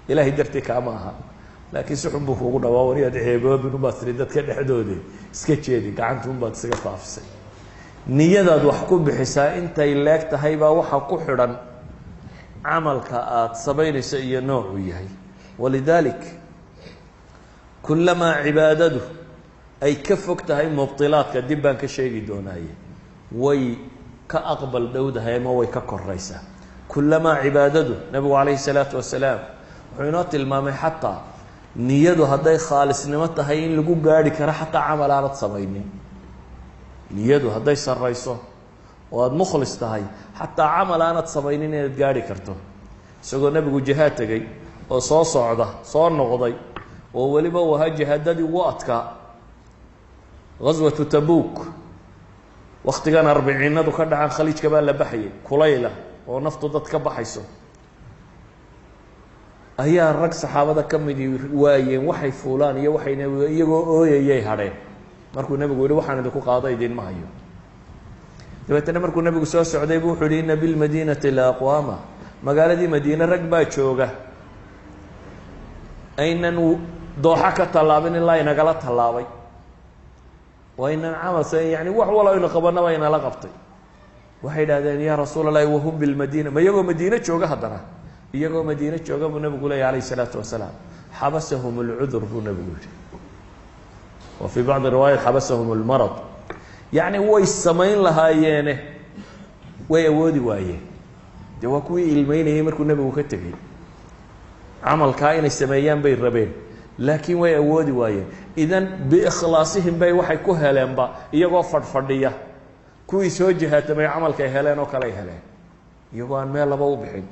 ilaahay dartii kaama aha laakiin si xun buu kugu dhawaa waryaad ceeboobin unbaad tiri dadka dhexdoodi iska jeedi gacanta unbaad isaga faafisay niyadaad wax ku bixisaa intay leeg tahay baa waxa ku xidhan camalka aada samaynayso iyo noocuu yahay walidalik kulamaa cibaadadu ay ka fog tahay mubdilaadka dib baan ka sheegi doonaaye way ka aqbal dhowdahay ama way ka koraysaa kulamaa cibaadadu nebigu calayhi الsalaatu wasalaam wuxuu inoo tilmaamay xataa niyadu hadday khaalisnimo tahay in lagu gaarhi karo xataa camal aanad samaynin niyadu hadday sarayso oo aada mukhlis tahay xataa camal aanad samaynin inaad gaarhi karto isagoo nebigu jihaad tegey oo soo socda soo noqday oo weliba uu ahaa jihaadadii ugu adkaa gaswatu tabuuk waktigan arbiciinadu ka dhacaan khaliijka baa la baxayay kulayla oo naftu dad ka baxayso ayaa rag saxaabada ka midi waayeen waxay fuulaan iyo waxayna iyagoo ooyayay hadheen markuu nebigu yihi waxaan idinku qaado idinma hayo dabeetana markuu nebigu soo socday buu wuxuu yihi ina bilmadiinati la aqwaama magaaladii madiine rag baa jooga aynan dooxa ka tallaabin ilaa inagala tallaabay waa inan camal yani wax walo aynu qabanaba inala qabtay waxay idhahdeen yaa rasuul allahi wahum bilmadiina ma iyagoo madiine jooga haddana iyagoo madiine jooga buu nebigu leeyay calayh الsalaatu wasalaam xabasahum اlcudur buu nebigu yihi wa fii bacdi riwaayat xabasahum اlmarad yacni way samayn lahaayeene way awoodi waayeen dee waa kuwii ilmeynayay markuu nebigu ka tegey camalkaa inay sameeyaan bay rabeen laakiin way awoodi waayeen idan biikhlaasihim bay waxay ku heleenba iyagoo fadhfadhiya kuwii soo jihaatamay camalkay heleen oo kaley heleen iyagoo aan meel laba u bixin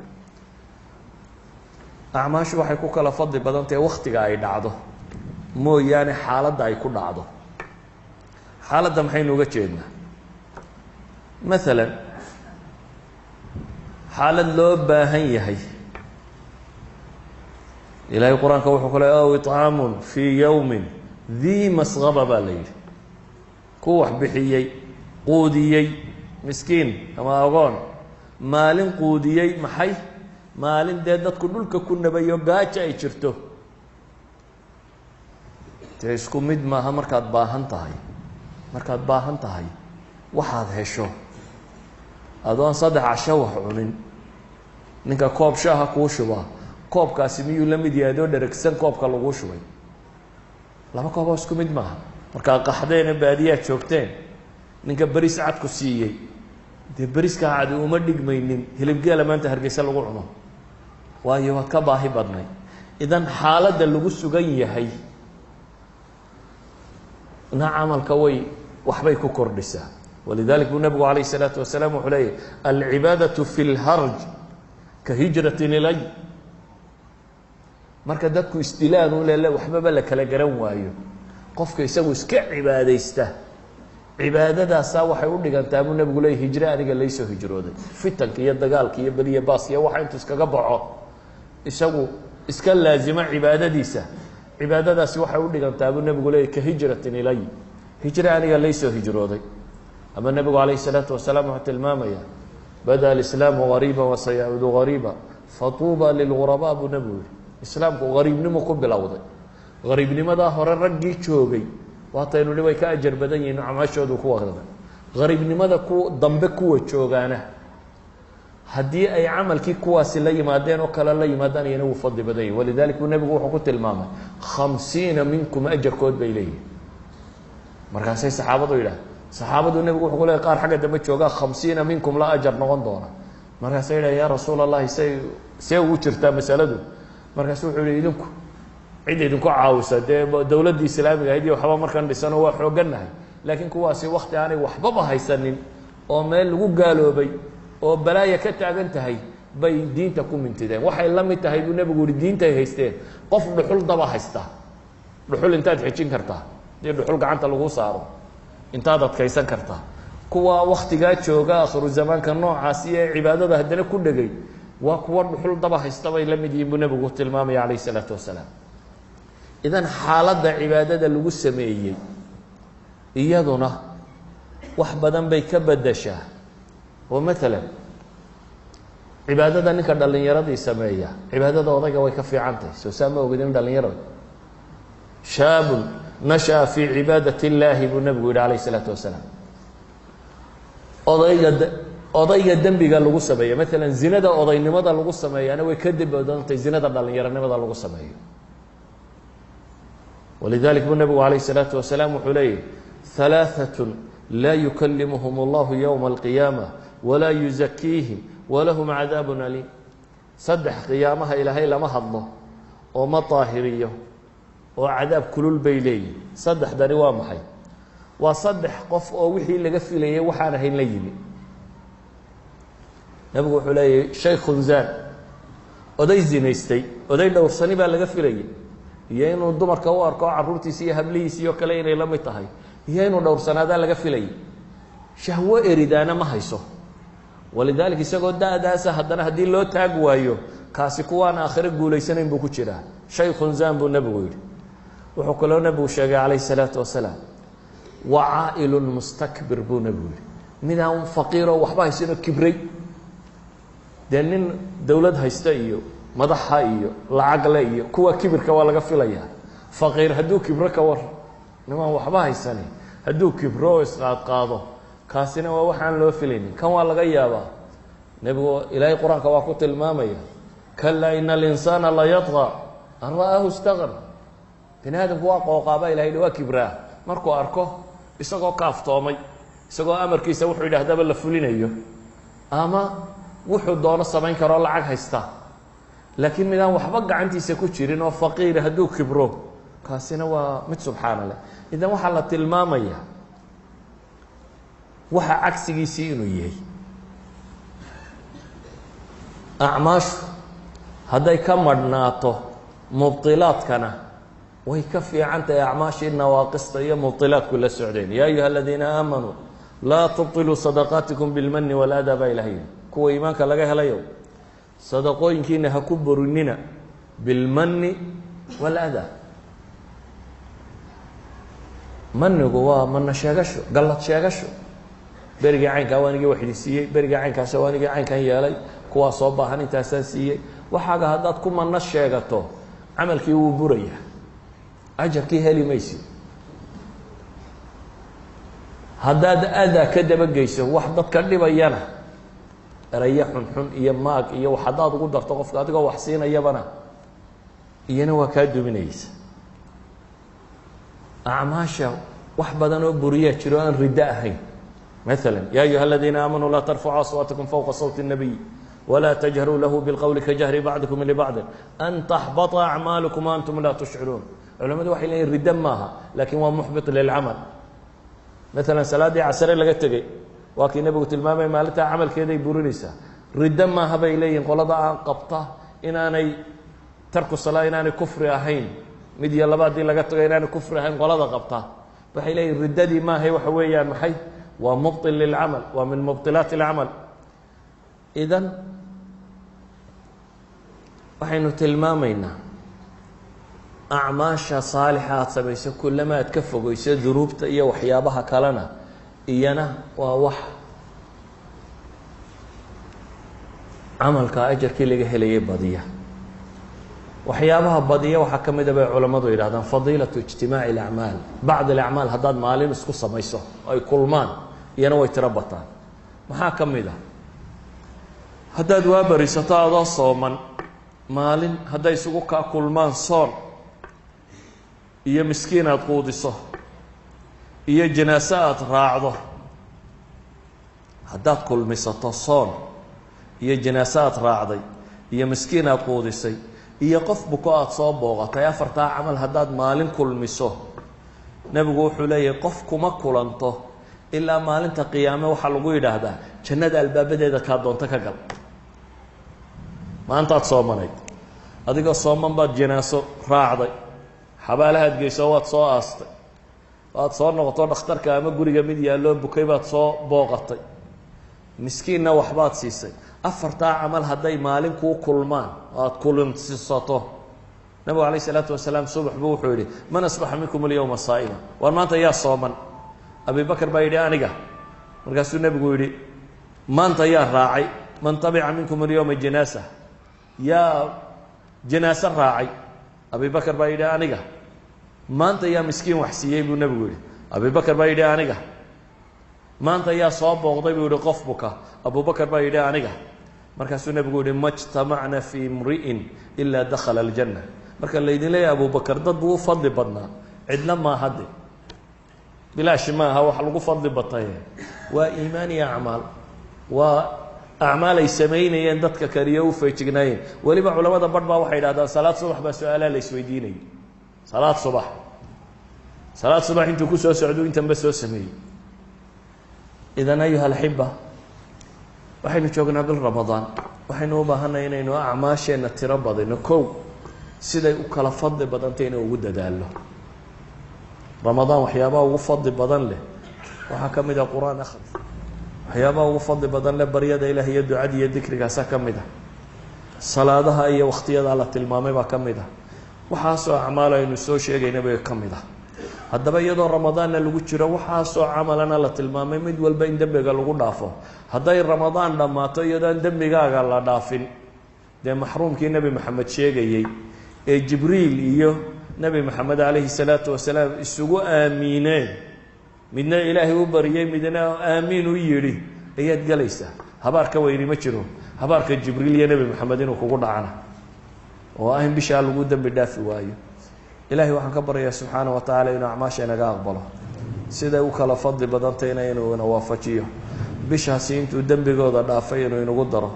acmaashu waxay ku kala fadli badan tahay waktiga ay dhacdo mooyaane xaaladda ay ku dhacdo. xaaladda maxaynu uga jeednaa? maalan xaalad loo baahan yahay, ilaahay qur-aanka wuxuu ku leey aw iطcaamun fii yowmin dii masqaba baa la yidhi. ku wax bixiyey, quudiyey miskiin ama agoon, maalin quudiyey maxay? maalin dee dadku dhulka ku nabayo gaajo ay jirto. dee isku mid maaha markaad baahan tahay. markaad baahan tahay waxaad hesho adoon 3 casho wax cunin, ninka koob shaaha kuu shubaa, koobkaasi miyuu la mid yahay adoo dheragsan koobka laguu shubay? laba kooboo isku mid maaha. markaa qaxdeena baadiyaad joogteen, ninka beris cad ku siiyey, dee beriska cadi uma dhigmaynin hilibgeela maanta Hargeysa lagu cuno, waayo waad ka baahi badnay. idan xaaladda lagu sugan yahay na camalka waxbay ku kordhisaa. walidalik buu nabigu calayh الsalaatu wasalaam wuxuu leeyahy alcibaadaةu fi اlharj ka hijratin ilay. marka dadku isdilaan u lele waxbaba la kala garan waayo, qofka isagu iska cibaadaysta, cibaadadaasaa waxay u dhigantaa buu nabigu leeyahy hijre aniga laysoo hijrooday. fitanka iyo dagaalka iyo beliya baas iyo waxa intuu iskaga baxo isagu iska laazimo cibaadadiisa, cibaadadaasi waxay u dhigantaa buu nabigu leeyahy ka hijratin ilay, hijre aniga laysoo hijrooday. ama nabigu calayh الsalaatu wasalaam wuxuu tilmaamaya bada alislaamu gariiba wasayacuudu gariiba fatuuba lilgurabaa buu nabigu yihi. islaamku gariibnimo ku bilowday. gariibnimadaa hore raggii joogay waataynu ni way ka ajar badan yihiin acmaashoodu ku waqda. gariibnimada dambe kuwa joogaana haddii ay camalkii kuwaasi la yimaadeen oo kale la yimaadaan iyana wuu fadli badan yahi. walidalik buu nabigu wuxuu ku tilmaamay 50 minkum ajarkood bay leeyihin. markaasay saxaabadu yidhaah, saxaabadu nebigu wuxuu ku leeyahy qaar xagga dambe joogaa 50 minkum la ajar noqon doona. markaasay yidhaha yaa rasuul allahi see ugu jirtaa masaladu? markaasu wuxuu yihi idinku cid idinku caawisa, dee dowladdii islaamiga ahayd iyo waxba markaan dhisano waa xoogannahay, laakiin kuwaasi wakti aanay waxbaba haysanin oo meel lagu gaaloobay oo balaaya ka taagan tahay bay diinta ku mintideen. waxay la mid tahay buu nebigu yihi diintay haysteen qof dhuxul daba haysta. dhuxul intaad xejin kartaa, dee dhuxul gacanta lagu saaro intaad adkaysan kartaa. kuwa waktigaa jooga akhiru zamaanka noocaasi ee cibaadada haddana ku dhegay waa kuwa dhuxul daba haysta bay la mid yihiin buu nebigu tilmaamaya calayh الsalaatu wasalaam. idan xaaladda cibaadada lagu sameeyey iyaduna wax badan bay ka bedeshaa. oo maalan cibaadada ninka dhallinyaradii sameeya cibaadada odayga way ka fiican tahay. soo saa ma ogidin dhallinyarada? shaabun nasha'a fii cibaadati اllaahi buu nabigu yihi calayh الsalaatu wasalaam. odayga dembiga lagu sameeya, maalan zinada odaynimada lagu sameeyaana way ka dembi badantahay zinada dhallinyaronimada lagu sameeyo. walidalik buu nabigu calayh الsalaatu wasalaam wuxuu leeyahy 3 laa yukalimuhum اllahu ywma اlqiyaama walaa yuzakiihim walahum cadaab aliim. 3 qiyaamaha ilaahay lama hadlo oo ma daahiriyo oo cadaab kulul bay leeyihin. 3dani waa maxay? waa 3 qof oo wixii laga filayay waxaan ahayn la yimi. nabigu wuxuu leeyahy shaykhun zaan, oday zinaystay, oday dhowrsani baa laga filayay, iyo inuu dumarka u arko caruurtiisi iyo hablihiisi iyo kale inay la mid tahay, iyo inuu dhowrsanaadaa laga filayay. shahwo eridaana ma hayso. walidalik isagoo da-daasa haddana haddii loo taag waayo kaasi kuwaan aakhiro guulaysanayn buu ku jiraa. shaykhun zaan buu nabigu yidhi. wuxuu kaloo nabigu sheegay calayh الsalaatu wasalaam wacaa'ilun mustakbir buu nabigu yihi. midaan faqiiroo waxba haysanoo kibray. dee nin dowlad haysta iyo madaxa iyo lacagle iyo kuwa kibirka waa laga filayaa. faqiir hadduu kibro ka war, nimaan waxba haysani hadduu kibro oo isqaadqaado kaasina waa waxaan loo filaynin. kan waa laga yaabaa. nebigu ilaahay qur-aanka waa ku tilmaamaya kalaa ina alinsaana la yadqa an ra'aahu istaqna. bini aadamku waa qooqaaba ilahay waa kibraa markuu arko isagoo kaaftoomay, isagoo amarkiisa wuxuu yidhaahdaba la fulinayo, ama wuxuu doono samayn karoo lacag haysta. laakiin midaan waxba gacantiisa ku jirin oo faqiira hadduu kibro kaasina waa mid subxaana leh. idan waxaa la tilmaamaya waxa cagsigiisii inuu yahay. acmaashu hadday ka madhnaato mubdilaadkana ويكفي عنت أعماش النواقص مبطلات كل السعودين. يا أيها الذين آمنوا لا تبطلوا صدقاتكم بالمن والأذى بإلهين. كو إيمانك لقاها اليوم صدقوين كينا هكبرننا بالمن والأذى. من جوا من شاقشوا قلت شاقشوا برجع عين كوانجي واحد السيء برجع عين كسوانجي عين كان يالي كوا صوبها هني تأساسية وحاجة هذا تكون من الشاقته عمل كي وبريه أجر كي هالي ميسي هذا أذى كده بجيسه واحد كذب بيانا ريح حن يماك إيه وحداد قدر تقف كاتك وحسين يبنا إينا وكادو منيس أعماشا وحبدنا برية شروان رداءهين مثلا يا أيها الذين آمنوا لا ترفعوا أصواتكم فوق صوت النبي ولا تجهروا له بالقول كجهر بعضكم لبعض أن تحبط أعمالكم وأنتم لا تشعرون. علماء وحي لين الرداء ماها لكن هو محبط للعمل. مثلا سلادي عسر لقيت تجي وكي نبي قلت الماما مالتها عمل كذا يبورنيسا رداء ما هبا إليه قال ضع قبطه إن أنا ترك الصلاة إن أنا كفر أهين مدي الله بعد لقيت تجي إن أنا كفر أهين قال ضع قبطه وحي لين الرداء دي ما هي وحويا محي ومبطل للعمل ومن مبطلات العمل. إذن waxaynu tilmaamaynaa acmaasha saalixa aad samayso kullama aad ka fogeyso dunuubta iyo waxyaabaha kalena iyana waa wax camalka ajarkii laga helayay badiya. waxyaabaha badiya waxaa ka mid ah bay culimadu yidhaahdaan fadiilatu ijtimaaci alacmaal. bacd alacmaal haddaad maalin isku samayso ay kulmaan iyana way tiro bataan. maxaa ka mid ah haddaad waa barisato adoo sooman maalin hadday isugu kaa kulmaan soon iyo miskiin aad quudiso iyo janaaso aad raacdo haddaad kulmisato soon iyo janaaso aad raacday iyo miskiin aad quudisay iyo qof buko aad soo booqatay afartaa camal haddaad maalin kulmiso nebigu wuxuu leeyahay qof kuma kulanto ilaa maalinta qiyaame waxaa lagu yidhaahdaa jannada albaabadeeda kaa doonto ka gal. maantaad soomanayd adigoo sooman baad janaaso raacday xabaalahaad geyso waad soo aastay waad soo noqoto dhakhtarka ama guriga mid yaalloo bukay baad soo booqatay miskiinna waxbaad siisay afartaa camal hadday maalin kuu kulmaan aad kulansiisato nabigu calayhi salaatu wasalaam subax buu wuxuu yidhi man asbaxa minkum alyawma saa'ima war maanta yaa sooman abibakar baa yidhi aniga markaasuu nebigu yidhi maanta yaa raacay man tabica minkum alyawma janaasa yaa janaaso raacay abibakar baa yidhi aniga maanta yaa miskiin wax siiyey buu nebigu yidhi abibakar baa yidhi aniga maanta yaa soo booqday buu yidhi qof buka abubakar baa yidhi aniga markaasuu nebigu yidhi ma jtamacna fii imri'in ilaa dakhala aljanna. marka laydin leeyahay abubakar dad buu u fadli badnaa cidna maa hadde bilaashi maaha wax lagu fadli bataye waa iimaan iyo acmaal waa acmaal ay samaynayeen dadka kaliya u feejignaayeen. weliba culamada badh baa waxay yidhahdaan salaad subax baa su-aalaha la isweydiinayay salaad subax intuu ku soo socdo intanba soo sameeyey. idan ayuha alxiba waxaynu joognaa bil ramadaan waxaynu u baahanay inaynu acmaasheenna tiro badino kow siday u kala fadli badantay inay ugu dadaallo. ramadaan waxyaabaha ugu fadli badan leh waxaa ka mid ah qur-aan akhris waxyaabaha ugu fadli badan leh baryada ilaah iyo ducada iyo dikrigaasaa ka mid ah salaadaha iyo wakhtiyada la tilmaamay baa ka mid ah waxaasoo acmaal aynu soo sheegayna bay ka mid ah. haddaba iyadoo ramadaanna lagu jiro waxaasoo camalana la tilmaamay mid walba in dembiga lagu dhaafo hadday ramadaan dhammaato iyadoon dembigaaga la dhaafin dee maxruumkii nebi maxamed sheegayey ee jibriil iyo nebi maxamed calayhi salaatu wasalaam isugu aamiineen midna ilaahay u bariyey midna aamiin u yidhi ayaad galaysaa. habaar ka weyni ma jiro habaarka jibriil iyo nebi maxamed inuu kugu dhacana oo ah in bishaa lagu dembi dhaafi waayo. ilaahay waxaan ka baryayaa subxaana wa tacaala inuu acmaasha inaga aqbalo siday u kala fadli badantayna inuu ina waafajiyo bishaasi intuu dembigooda dhaafay inuu inagu daro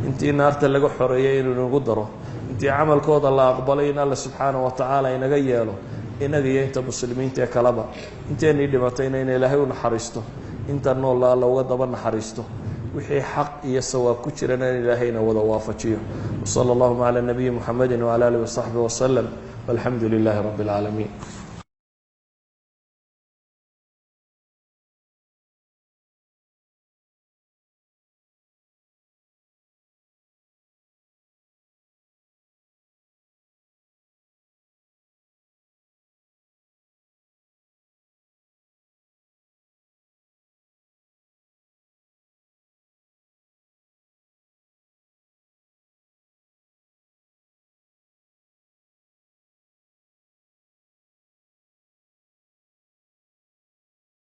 intii naarta laga xoreeyey inuu inagu daro intii camalkooda la aqbalay in alla subxaana wa tacaala inaga yeelo inaga iyo inta muslimiinta ee kaleba inteennii dhimatayna in ilaahay u naxariisto inta noolla alla uga daba naxariisto wixii xaq iyo sawaab ku jirana in ilaahayna wada waafajiyo وصلى اللهم على النبي محمد وعلى آله وصحبه وسلم والحمد لله رب العالمين